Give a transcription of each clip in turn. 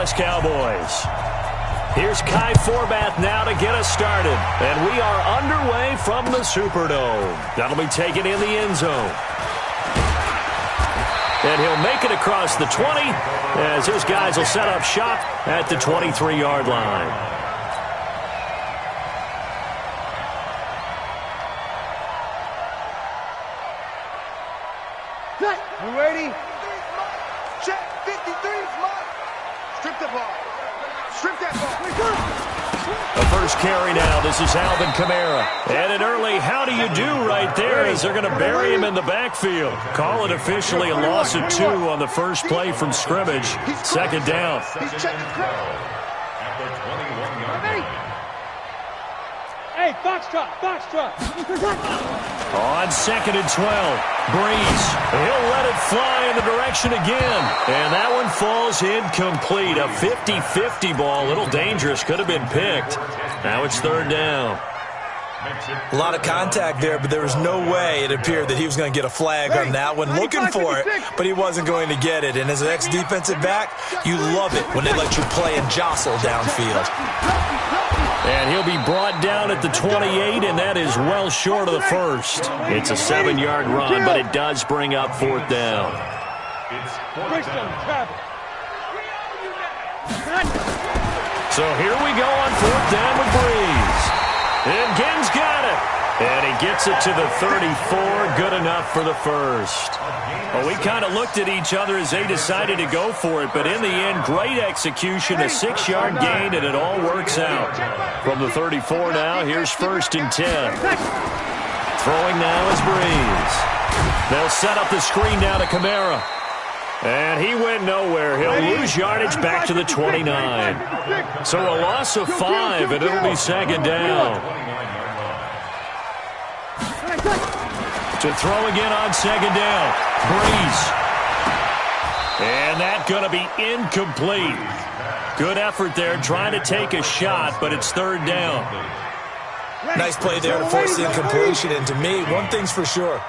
Dallas Cowboys. Here's Kai Forbath now to get us started. And we are underway from the Superdome. That'll be taken in the end zone. And he'll make it across the 20 as his guys will set up shop at the 23-yard line. You ready? Check. 53 is mine. Strip the ball. Strip that ball. The first carry now. This is Alvin Kamara. And an early how do you do right there as they're going to bury him in the backfield. Call it officially a loss of 2 on the first play from scrimmage. Second down. He's checking crowd. Hey, foxtrot. On 2nd and 12, Breeze. He'll let it fly in the direction again. And that one falls incomplete. A 50-50 ball. A little dangerous. Could have been picked. Now it's third down. A lot of contact there, but there was no way it appeared that he was going to get a flag on that one. Looking for it, but he wasn't going to get it. And as an ex-defensive back, you love it when they let you play and jostle downfield. And he'll be brought down at the 28, and that is well short of the first. It's a 7-yard run, but it does bring up fourth down. So here we go on fourth down with Breeze. And Ginn's got it. And he gets it to the 34. Good enough for the first. Well, we kind of looked at each other as they decided to go for it. But in the end, great execution, a 6-yard gain, and it all works out. From the 34 now, here's 1st and 10. Throwing now is Breeze. They'll set up the screen now to Kamara. And he went nowhere. He'll lose yardage back to the 29. So a loss of 5, and it'll be second down. To throw again on second down. Breeze. And that's going to be incomplete. Good effort there trying to take a shot, but it's third down. Nice play there to force the incompletion. And to me, one thing's for sure.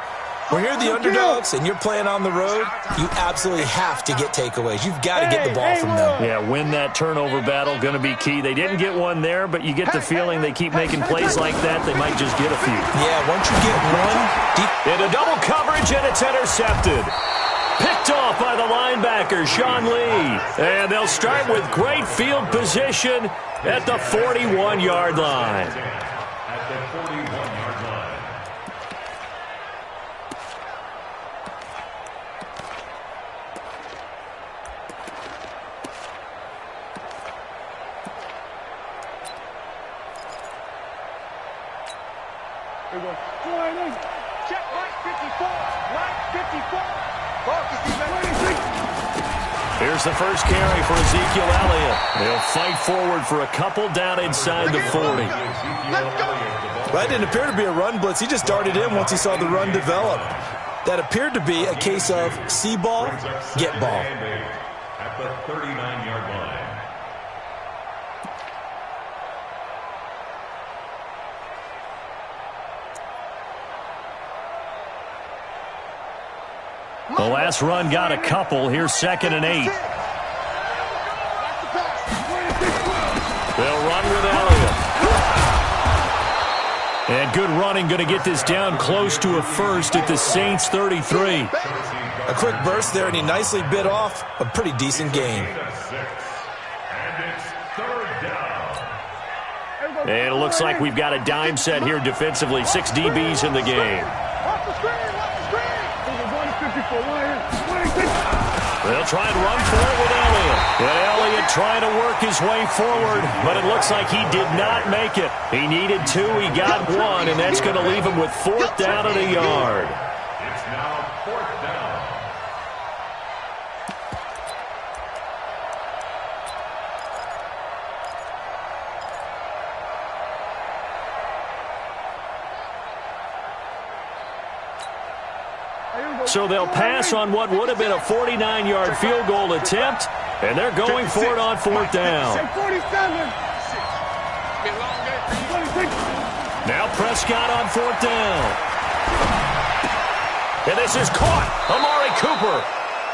When you're the underdogs and you're playing on the road, you absolutely have to get takeaways. You've got to get the ball from them. Yeah, win that turnover battle, going to be key. They didn't get one there, but you get the feeling they keep making plays like that, they might just get a few. Yeah, once you get one deep. Into double coverage, and it's intercepted. Picked off by the linebacker, Sean Lee. And they'll start with great field position at the 41-yard line. Check right 54. Right 54. Here's the first carry for Ezekiel Elliott. He'll fight forward for a couple down inside the 40. That didn't appear to be a run blitz. He just darted in once he saw the run develop. That appeared to be a case of see ball, get ball. At the 39-yard line. The last run got a couple. Here's 2nd and 8. They'll run with Elliott. And good running, going to get this down close to a first at the Saints 33. A quick burst there, and he nicely bit off a pretty decent gain. And it looks like we've got a dime set here defensively. 6 DBs in the game. They'll try and run for it with Elliott. And Elliott trying to work his way forward, but it looks like he did not make it. He needed 2, he got 1, and that's going to leave him with 4th down and a yard. It's now 4th down. So they'll pass on what would have been a 49-yard field goal attempt, and they're going for it on 4th down. Now Prescott on 4th down. And this is caught. Amari Cooper.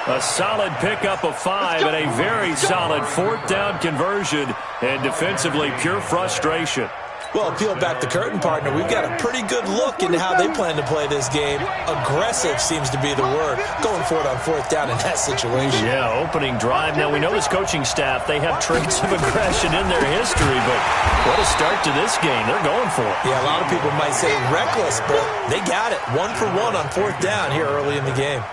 A solid pickup of 5 and a very solid fourth down conversion, and defensively pure frustration. Well, peel back the curtain, partner. We've got a pretty good look into how they plan to play this game. Aggressive seems to be the word, going for it on fourth down in that situation. Yeah, opening drive. Now, we know this coaching staff, they have traits of aggression in their history, but what a start to this game. They're going for it. Yeah, a lot of people might say reckless, but they got it. 1 for 1 on fourth down here early in the game.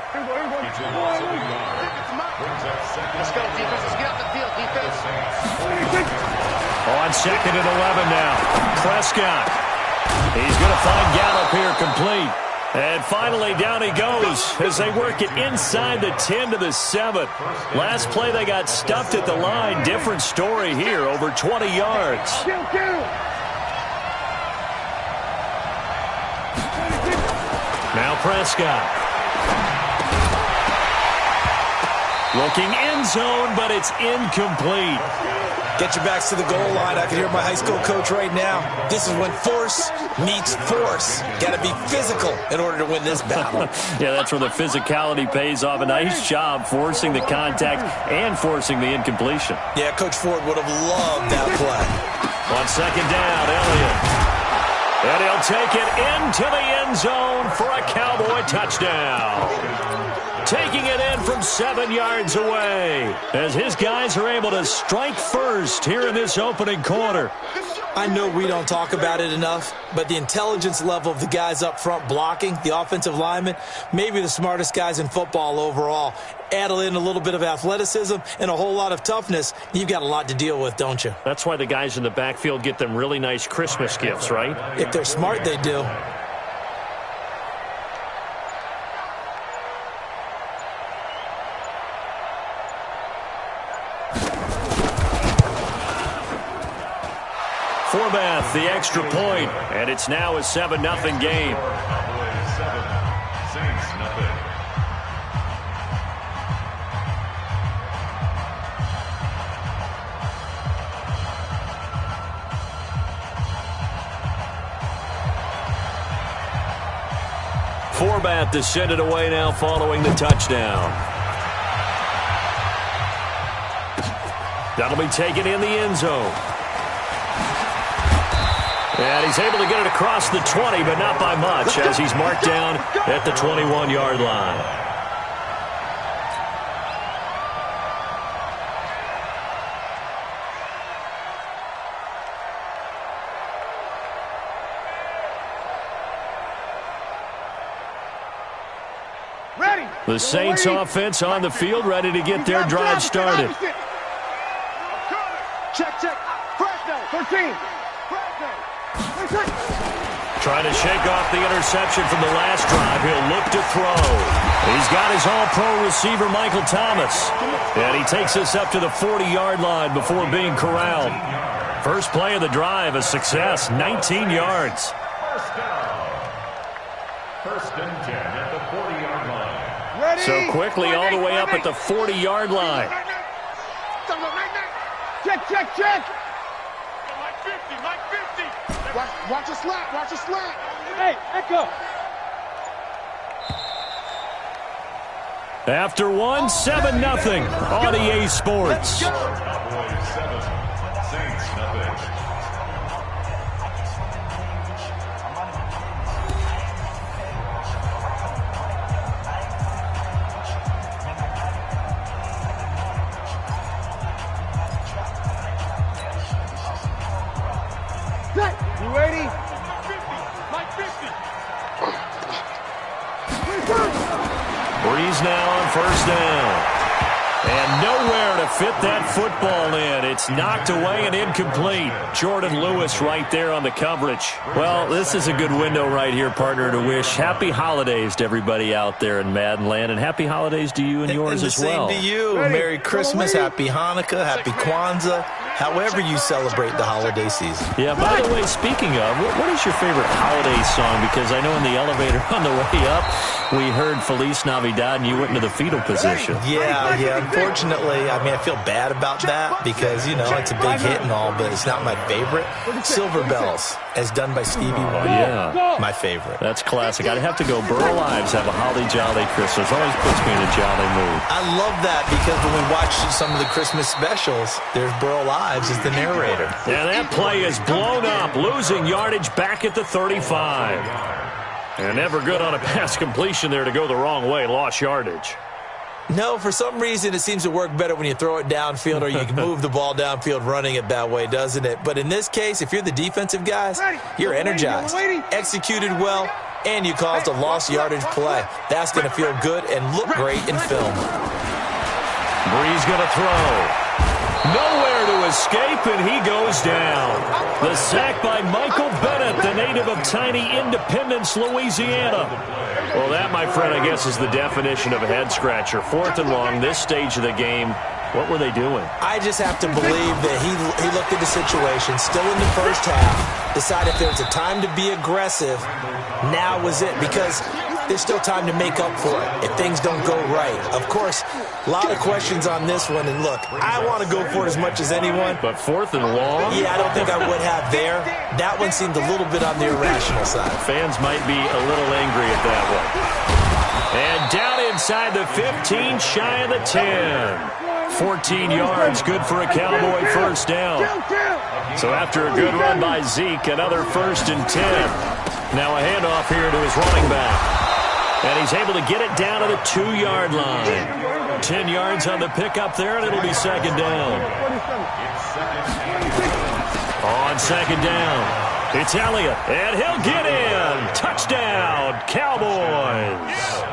Let's go, defense. Let's get out the field, defense. On 2nd and 11 now. Prescott. He's going to find Gallup here complete. And finally down he goes as they work it inside the 10 to the 7. Last play they got stuffed at the line. Different story here, over 20 yards. Now Prescott. Looking end zone, but it's incomplete. Get your backs to the goal line. I can hear my high school coach right now. This is when force meets force. Got to be physical in order to win this battle. Yeah, that's where the physicality pays off. A nice job forcing the contact and forcing the incompletion. Yeah, Coach Ford would have loved that play. On 2nd down, Elliott. And he'll take it into the end zone for a Cowboy touchdown. Taking it in from 7 yards away as his guys are able to strike first here in this opening quarter. I know we don't talk about it enough, but the intelligence level of the guys up front blocking, the offensive linemen, maybe the smartest guys in football overall. Add in a little bit of athleticism and a whole lot of toughness, you've got a lot to deal with, don't you? That's why the guys in the backfield get them really nice Christmas gifts, right? If they're smart, they do. Forbath, the extra point, and it's now a 7-0 game. Cowboys 7, Saints nothing. Forbath to send it away now following the touchdown. That'll be taken in the end zone. And he's able to get it across the 20, but not by much, as he's marked down at the 21-yard line. Ready. The Saints offense on the field, ready to get their drive started. Check, check. Fresno, 13. Trying to shake off the interception from the last drive. He'll look to throw. He's got his all-pro receiver, Michael Thomas. And he takes us up to the 40-yard line before being corralled. First play of the drive, a success, 19 yards. First down. 1st and 10 at the 40-yard line. Ready. So quickly all the way up at the 40-yard line. Check, check, check. Mike 50, Mike 50. Watch a slant, watch a slant. Hey, Echo. After one, 7-0 on EA Sports. Cowboys 7, Saints nothing. You ready? Mike 50. Breeze now on 1st down. And nowhere to fit that football in. It's knocked away and incomplete. Jordan Lewis right there on the coverage. Well, this is a good window right here, partner, to wish happy holidays to everybody out there in Madden Land. And happy holidays to you and yours as well. And the same to you. Merry Christmas, Happy Hanukkah, Happy Kwanzaa, however you celebrate the holiday season. Yeah, by the way, speaking of, what is your favorite holiday song? Because I know in the elevator on the way up, we heard Feliz Navidad and you went into the fetal position. Yeah. Unfortunately, I mean, I feel bad about that because, you know, it's a big hit and all, but it's not my favorite. Silver Bells, as done by Stevie Wonder. Yeah. My favorite. That's classic. I'd have to go Burl Ives, have a holly jolly Christmas. Always puts me in a jolly mood. I love that because when we watch some of the Christmas specials, there's Burl Ives as the narrator. And that play is blown up, losing yardage back at the 35. And never good on a pass completion there to go the wrong way, lost yardage. No, for some reason it seems to work better when you throw it downfield or you can move the ball downfield running it that way, doesn't it? But in this case, if you're the defensive guys, you're energized, executed well, and you caused a lost yardage play. That's going to feel good and look great in film. Brees going to throw. Nowhere to escape, and he goes down. The sack by Michael Bennett, the native of tiny Independence, Louisiana. Well, that, my friend, I guess is the definition of a head-scratcher. 4th and long, this stage of the game. What were they doing? I just have to believe that he looked at the situation, still in the first half, decided if there was a time to be aggressive, now was it, because there's still time to make up for it if things don't go right. Of course, a lot of questions on this one, and look, I want to go for it as much as anyone. But 4th and long? Yeah, I don't think I would have there. That one seemed a little bit on the irrational side. Fans might be a little angry at that one. And down inside the 15, shy of the 10. 14 yards, good for a Cowboy first down. So after a good run by Zeke, another 1st and 10. Now a handoff here to his running back. And he's able to get it down to the 2-yard line. 10 yards on the pickup there, and it'll be 2nd down. On 2nd down, it's Elliott, and he'll get in. Touchdown, Cowboys.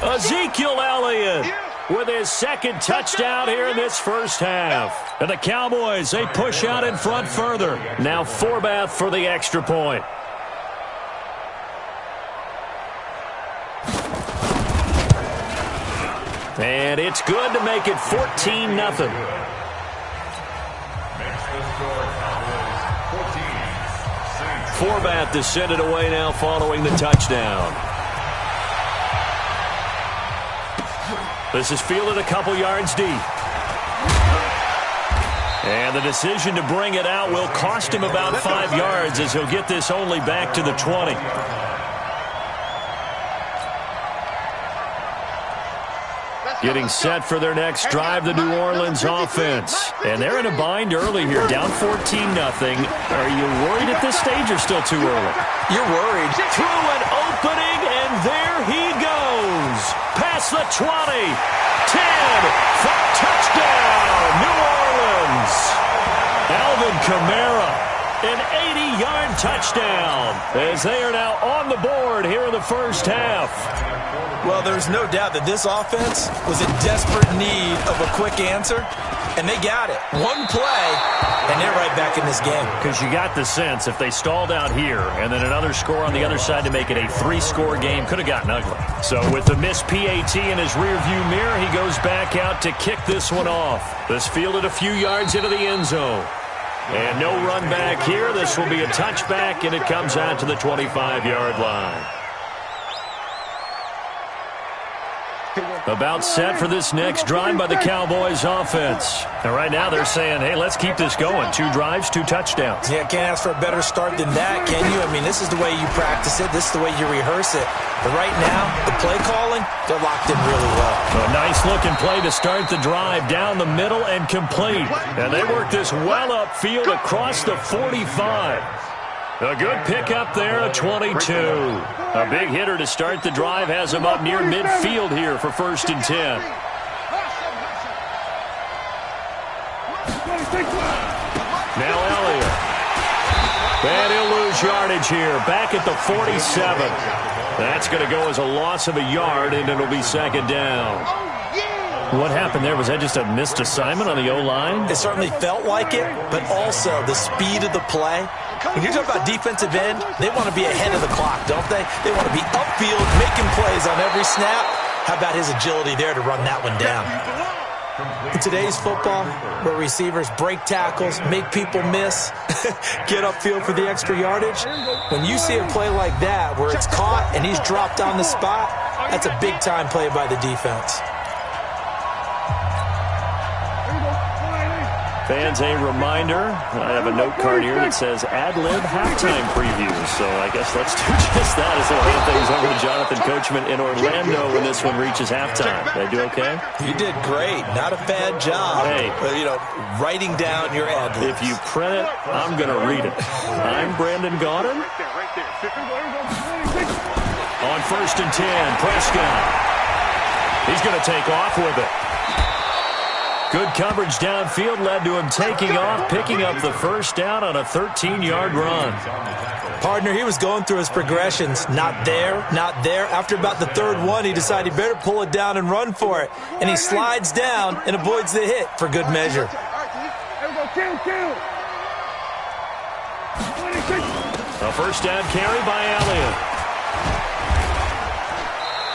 Ezekiel Elliott with his 2nd touchdown here in this first half. And the Cowboys, they push out in front further. Now Forbath for the extra point. And it's good to make it 14-0. Forbath to send it away now following the touchdown. This is fielded a couple yards deep. And the decision to bring it out will cost him about 5 yards as he'll get this only back to the 20. Getting set for their next drive, the New Orleans offense. And they're in a bind early here, down 14-0. Are you worried at this stage or still too early? You're worried. Through an opening, and there he goes. Past the 20. 10 for touchdown, New Orleans. Alvin Kamara, an 80-yard touchdown, as they are now on the board here in the first half. Well, there's no doubt that this offense was in desperate need of a quick answer, and they got it. One play, and they're right back in this game. Because you got the sense if they stalled out here and then another score on the other side to make it a 3-score game, could have gotten ugly. So with the missed PAT in his rearview mirror, he goes back out to kick this one off. This fielded a few yards into the end zone. And no run back here. This will be a touchback, and it comes out to the 25-yard line. About set for this next drive by the Cowboys offense. And right now they're saying, hey, let's keep this going. 2 drives, 2 touchdowns. Yeah, can't ask for a better start than that, can you? I mean, this is the way you practice it. This is the way you rehearse it. But right now, the play calling, they're locked in really well. A nice-looking play to start the drive down the middle and complete. And they work this well upfield across the 45. A good pickup there, a 22. A big hitter to start the drive has him up near midfield here for 1st and 10. Now Elliott. And he'll lose yardage here, back at the 47. That's going to go as a loss of a yard, and it'll be 2nd down. What happened there? Was that just a missed assignment on the O-line? It certainly felt like it, but also the speed of the play. When you talk about defensive end, they want to be ahead of the clock, don't they? They want to be upfield, making plays on every snap. How about his agility there to run that one down? In today's football, where receivers break tackles, make people miss, get upfield for the extra yardage, when you see a play like that where it's caught and he's dropped on the spot, that's a big-time play by the defense. Fans, a reminder, I have a note card here that says ad-lib halftime preview. So I guess let's do just that as we'll hand things over to Jonathan Coachman in Orlando when this one reaches halftime. Did I do okay? You did great. Not a bad job. Hey. Writing down your ad-libs. If you print it, I'm going to read it. I'm Brandon Gaudin. On 1st and 10, Prescott. He's going to take off with it. Good coverage downfield led to him taking off, picking up the first down on a 13-yard run. Partner, he was going through his progressions. Not there, not there. After about the third one, he decided he better pull it down and run for it. And he slides down and avoids the hit for good measure. A first down carry by Elliott.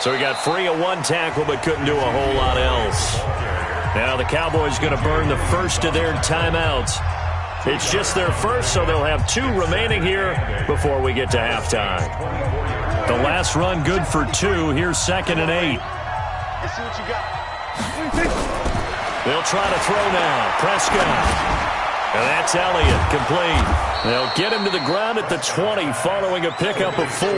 So he got free of one tackle but couldn't do a whole lot else. Now the Cowboys going to burn the first of their timeouts. It's just their first, so they'll have 2 remaining here before we get to halftime. The last run good for 2. Here's 2nd and 8. Let's see what you got. They'll try to throw now. Prescott. And that's Elliott, complete. They'll get him to the ground at the 20 following a pickup of 4.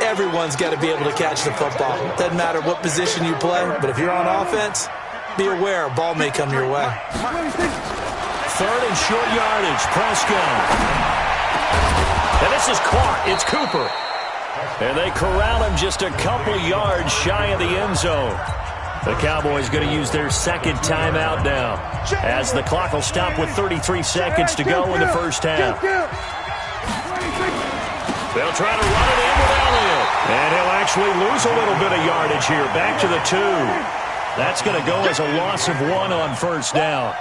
Everyone's got to be able to catch the football. Doesn't matter what position you play, but if you're on offense, be aware a ball may come your way. 3rd and short yardage, Prescott. And this is caught. It's Cooper. And they corral him just a couple yards shy of the end zone. The Cowboys going to use their 2nd timeout now, as the clock will stop with 33 seconds to go in the first half. They'll try to run it in with Elliott. And he'll actually lose a little bit of yardage here. Back to the 2. That's going to go as a loss of 1 on first down.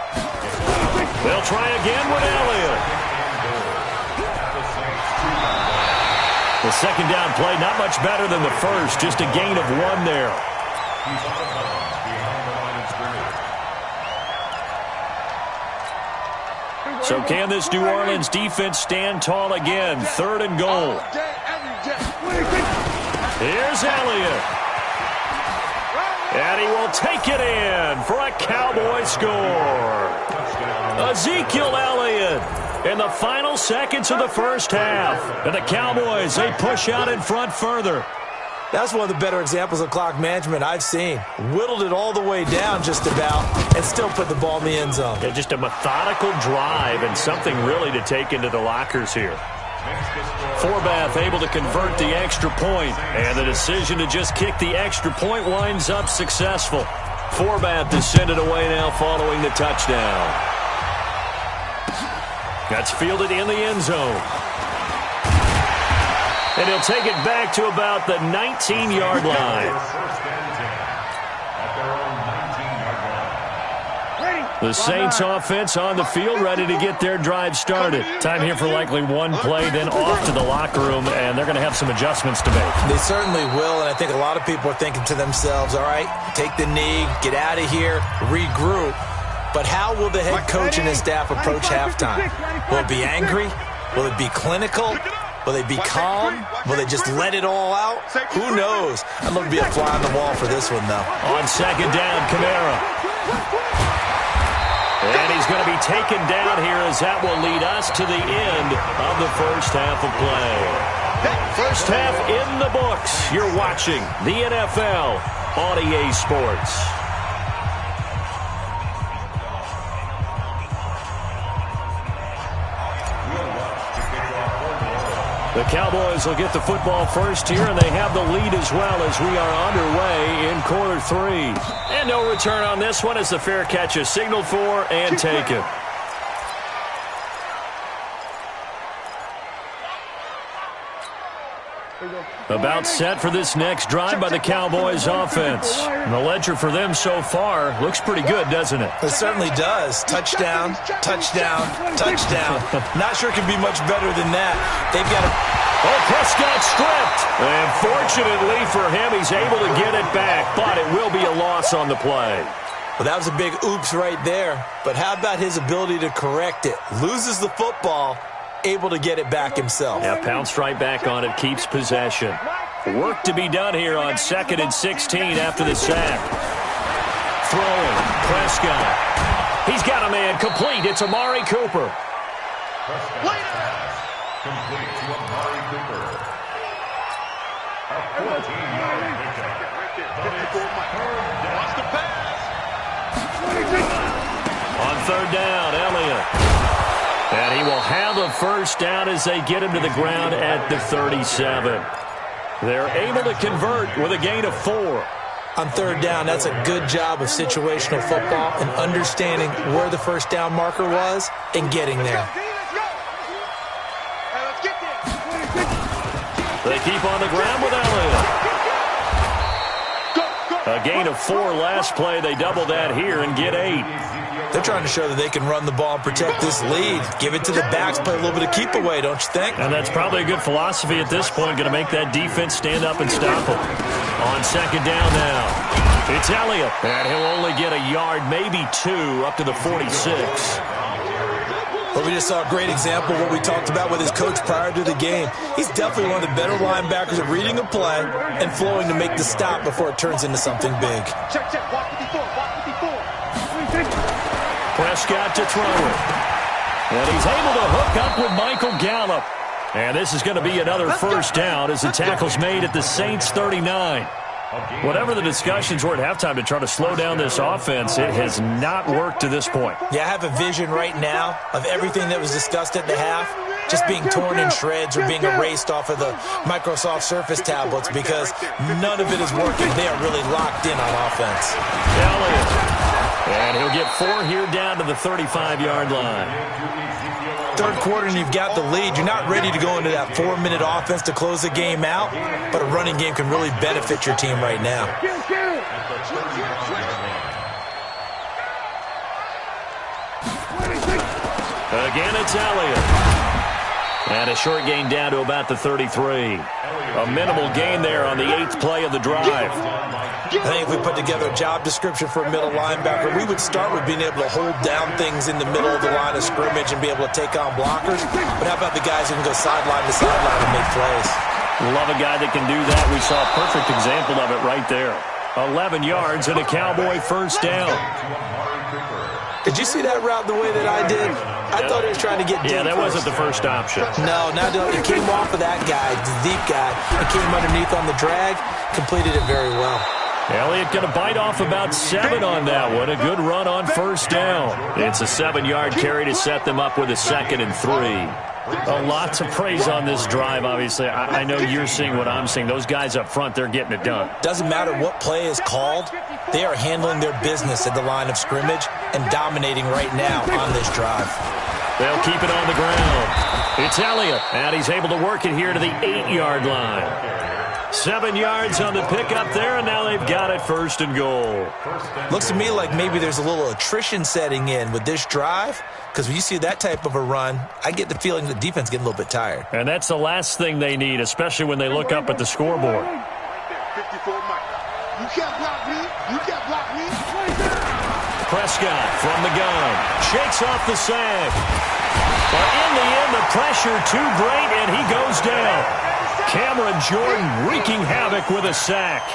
They'll try again with Elliott. The second down play, not much better than the first. Just a gain of 1 there. So can this New Orleans defense stand tall again? 3rd and goal. Here's Elliott. And he will take it in for a Cowboy score. Ezekiel Elliott in the final seconds of the first half. And the Cowboys, they push out in front further. That's one of the better examples of clock management I've seen. Whittled it all the way down just about and still put the ball in the end zone. Yeah, just a methodical drive and something really to take into the lockers here. Forbath able to convert the extra point, and the decision to just kick the extra point winds up successful. Forbath is sent it away now following the touchdown. That's fielded in the end zone. And he'll take it back to about the 19-yard line. The Saints offense on the field, ready to get their drive started. Time here for likely 1 play, then off to the locker room, and they're going to have some adjustments to make. They certainly will, and I think a lot of people are thinking to themselves, all right, take the knee, get out of here, regroup. But how will the head coach and his staff approach halftime? Will it be angry? Will it be clinical? Will they be calm? Will they just let it all out? Who knows? I'd love to be a fly on the wall for this one, though. On 2nd down, Kamara. And he's going to be taken down here as that will lead us to the end of the first half of play. First half in the books. You're watching the NFL on EA Sports. The Cowboys will get the football first here, and they have the lead as well as we are underway in quarter 3. And no return on this one as the fair catch is signaled for and taken. About set for this next drive by the Cowboys offense. And the ledger for them so far looks pretty good, doesn't it? It certainly does. Touchdown, touchdown, touchdown. Not sure it can be much better than that. They've got a... Oh, Prescott stripped. And fortunately for him, he's able to get it back, but it will be a loss on the play. Well, that was a big oops right there. But how about his ability to correct it? Loses the football, able to get it back himself. Yeah, pounced right back on it, keeps possession. Work to be done here on 2nd and 16 after the sack. Throwing, Prescott. He's got a man complete. It's Amari Cooper. Prescott complete to Amari Cooper. A 14-yard pickup. Watch the pass. On 3rd down, Elliott. And he will have a first down as they get him to the ground at the 37. They're able to convert with a gain of 4. On 3rd down, that's a good job of situational football and understanding where the first down marker was and getting there. They keep on the ground with Elliott. A gain of 4 last play. They double that here and get 8. They're trying to show that they can run the ball and protect this lead. Give it to the backs, play a little bit of keep away, don't you think? And that's probably a good philosophy at this point. Going to make that defense stand up and stop them. On 2nd down now, it's Elliott. And he'll only get a yard, maybe 2, up to the 46. But we just saw a great example of what we talked about with his coach prior to the game. He's definitely one of the better linebackers at reading a play and flowing to make the stop before it turns into something big. Check. Walk 54. Prescott to throw it. And he's able to hook up with Michael Gallup. And this is going to be another first down as the tackle's made at the Saints 39. Whatever the discussions were at halftime to try to slow down this offense, it has not worked to this point. Yeah, I have a vision right now of everything that was discussed at the half just being torn in shreds or being erased off of the Microsoft Surface tablets because none of it is working. They are really locked in on offense. Elliott. And he'll get 4 here down to the 35-yard line. 3rd quarter and you've got the lead. You're not ready to go into that 4-minute offense to close the game out, but a running game can really benefit your team right now. Again, it's Elliott. And a short gain down to about the 33. A minimal gain there on the 8th play of the drive. I think if we put together a job description for a middle linebacker, we would start with being able to hold down things in the middle of the line of scrimmage and be able to take on blockers. But how about the guys who can go sideline to sideline and make plays? Love a guy that can do that. We saw a perfect example of it right there. 11 yards and a Cowboy first down. Did you see that route the way that I did? I thought he was trying to get deep. Yeah, that wasn't the first option. No, it came off of that guy, the deep guy. It came underneath on the drag, completed it very well. Elliott going to bite off about 7 on that one. A good run on first down. It's a 7-yard carry to set them up with a 2nd and 3. Lots of praise on this drive, obviously. I know you're seeing what I'm seeing. Those guys up front, they're getting it done. Doesn't matter what play is called. They are handling their business at the line of scrimmage and dominating right now on this drive. They'll keep it on the ground. It's Elliott, and he's able to work it here to the 8-yard line. 7 yards on the pickup there, and now they've got it 1st and goal. Looks to me like maybe there's a little attrition setting in with this drive, because when you see that type of a run, I get the feeling the defense getting a little bit tired. And that's the last thing they need, especially when they look up at the scoreboard. 54 Mike. You can't block me. You can't block me. Prescott from the gun. Shakes off the sack. But in the end, the pressure too great, and he goes down. Cameron Jordan wreaking havoc with a sack.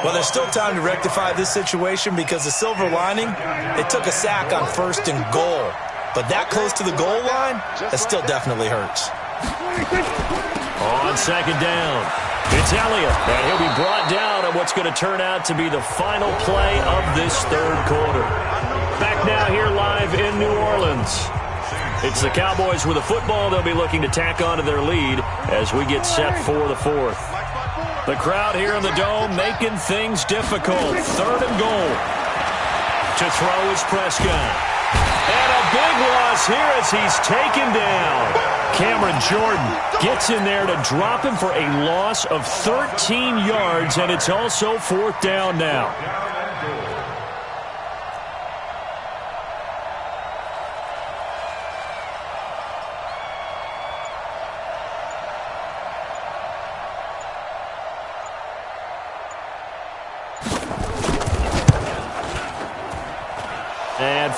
Well, there's still time to rectify this situation because the silver lining, it took a sack on 1st and goal. But that close to the goal line, that still definitely hurts. On 2nd down, it's Elliott, and he'll be brought down on what's going to turn out to be the final play of this 3rd quarter. Back now here live in New Orleans. It's the Cowboys with a football. They'll be looking to tack onto their lead as we get set for the 4th. The crowd here in the Dome making things difficult. 3rd and goal. To throw is Prescott. And a big loss here as he's taken down. Cameron Jordan gets in there to drop him for a loss of 13 yards, and it's also 4th down now.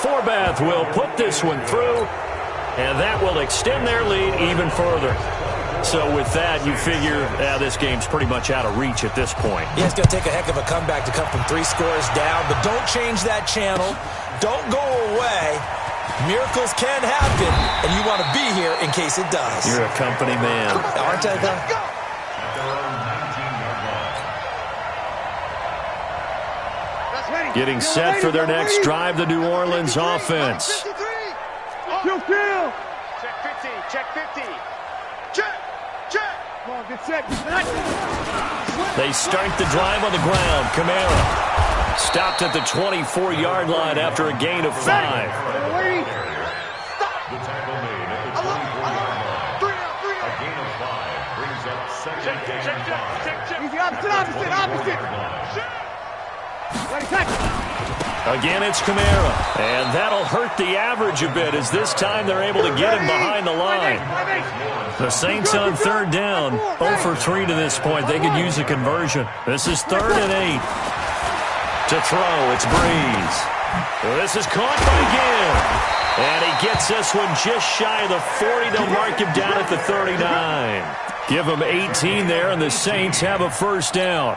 Forbath will put this one through, and that will extend their lead even further. So with that, you figure this game's pretty much out of reach at this point. Yeah, it's going to take a heck of a comeback to come from 3 scores down, but don't change that channel. Don't go away. Miracles can happen, and you want to be here in case it does. You're a company man. Aren't I, though? Getting set for their next drive, the New Orleans offense. Check 50. Check 50. Check. Come on, get set. They start the drive on the ground. Kamara stopped at the 24-yard line after a gain of 5. The tackle made at the 24-yard line. A gain of 5 brings up second down and 5. Easy, opposite. Again, it's Kamara, and that'll hurt the average a bit as this time they're able to get him behind the line. The Saints on 3rd down, 0 for 3 to this point. They could use a conversion. This is 3rd and 8. To throw, it's Breeze. This is caught by Gill, and he gets this one just shy of the 40. They'll mark him down at the 39. Give them 18 there, and the Saints have a 1st down.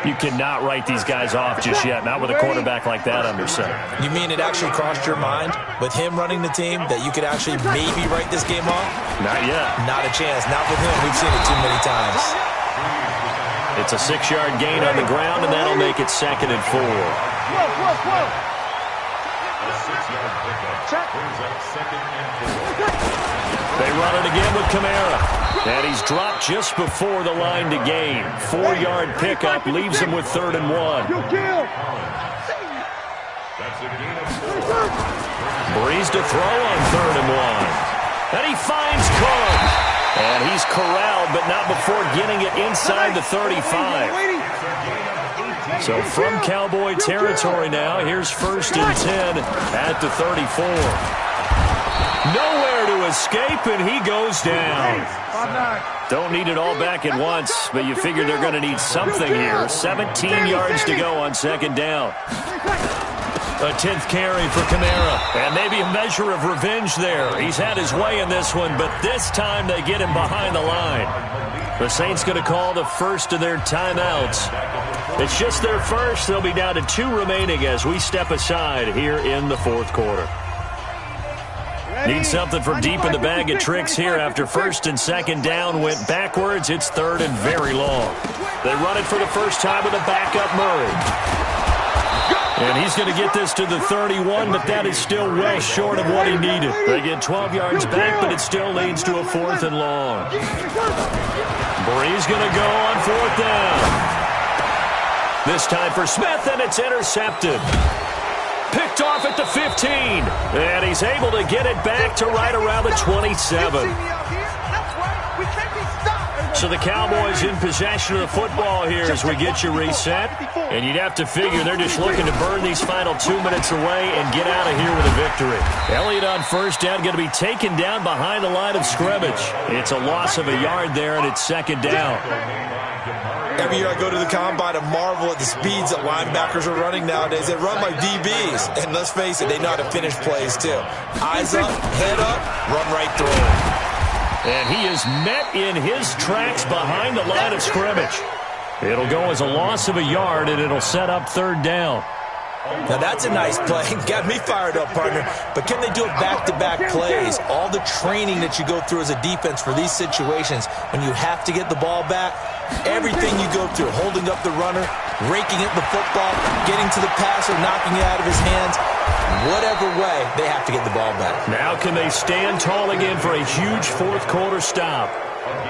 You cannot write these guys off just yet, not with a quarterback like that under center. You mean it actually crossed your mind with him running the team that you could actually maybe write this game off? Not yet. Not a chance. Not with him. We've seen it too many times. It's a 6-yard gain on the ground, and that'll make it 2nd and 4. A 6-yard pickup brings up 2nd and 4. They run it again with Kamara. And he's dropped just before the line to gain. 4-yard pickup leaves him with 3rd and 1. That's a gain of 4. Breeze to throw on 3rd and 1. And he finds Cook. And he's corralled, but not before getting it inside the 35. So from Cowboy territory now, here's 1st and 10 at the 34. Nowhere to escape, and he goes down. Don't need it all back at once, but you figure they're going to need something here. 17 yards to go on 2nd down. A 10th carry for Kamara, and maybe a measure of revenge there. He's had his way in this one, but this time they get him behind the line. The Saints going to call the first of their timeouts. It's just their first. They'll be down to 2 remaining as we step aside here in the 4th quarter. Need something from deep in the bag of tricks here after 1st and 2nd down went backwards. It's 3rd and very long. They run it for the first time with a backup Murray. And he's going to get this to the 31, but that is still well short of what he needed. They get 12 yards back, but it still leads to a 4th and long. Breeze going to go on 4th down. This time for Smith, and it's intercepted. Picked off at the 15, and he's able to get it back to right around the 27. So the Cowboys in possession of the football here as we get you reset. And you'd have to figure they're just looking to burn these final 2 minutes away and get out of here with a victory. Elliott on 1st down, going to be taken down behind the line of scrimmage. It's a loss of a yard there, and it's 2nd down. Every year I go to the combine and marvel at the speeds that linebackers are running nowadays. They run like DBs. And let's face it, they know how to finish plays too. Eyes up, head up, run right through it. And he is met in his tracks behind the line of scrimmage. It'll go as a loss of a yard, and it'll set up 3rd down. Now that's a nice play. Got me fired up, partner. But can they do it back-to-back plays? All the training that you go through as a defense for these situations, when you have to get the ball back, everything you go through, holding up the runner, raking at the football, getting to the passer, knocking it out of his hands, whatever way, they have to get the ball back. Now can they stand tall again for a huge 4th quarter stop?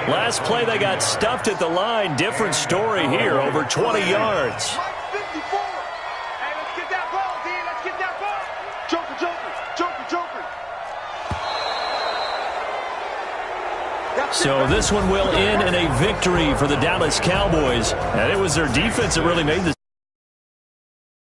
Last play they got stuffed at the line. Different story here, over 20 yards. So this one will end in a victory for the Dallas Cowboys. And it was their defense that really made the